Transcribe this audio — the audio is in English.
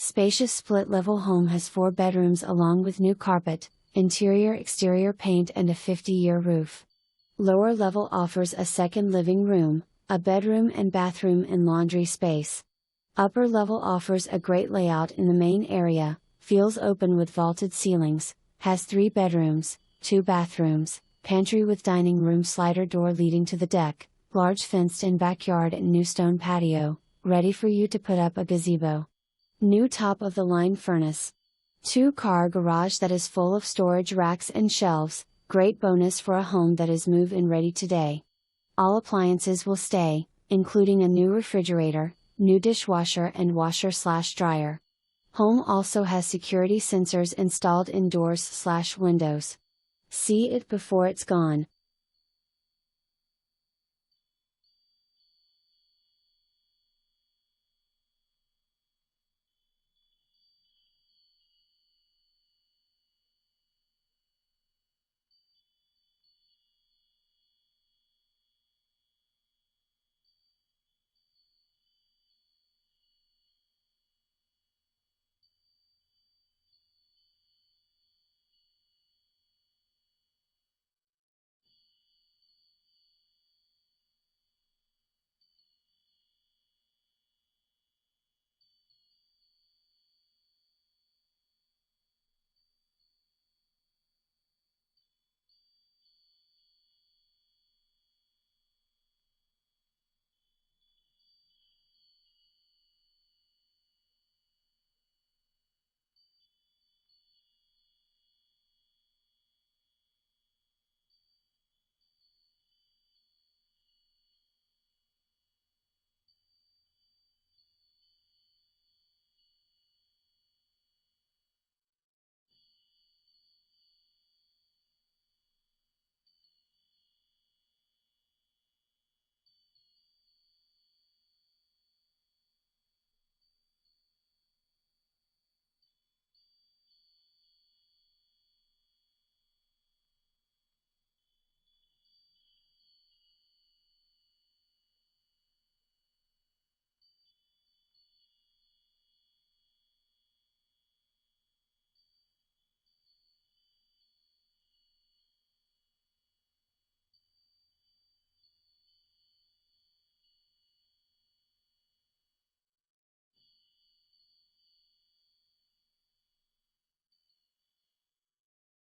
Spacious split-level home has 4 bedrooms along with new carpet, interior-exterior paint and a 50-year roof. Lower level offers a second living room, a bedroom and bathroom and laundry space. Upper level offers a great layout in the main area, feels open with vaulted ceilings, has 3 bedrooms, 2 bathrooms, pantry with dining room slider door leading to the deck, large fenced-in backyard and new stone patio, ready for you to put up a gazebo. New top-of-the-line furnace. 2-car garage that is full of storage racks and shelves, great bonus for a home that is move-in ready today. All appliances will stay, including a new refrigerator, new dishwasher and washer/dryer. Home also has security sensors installed in doors/windows. See it before it's gone.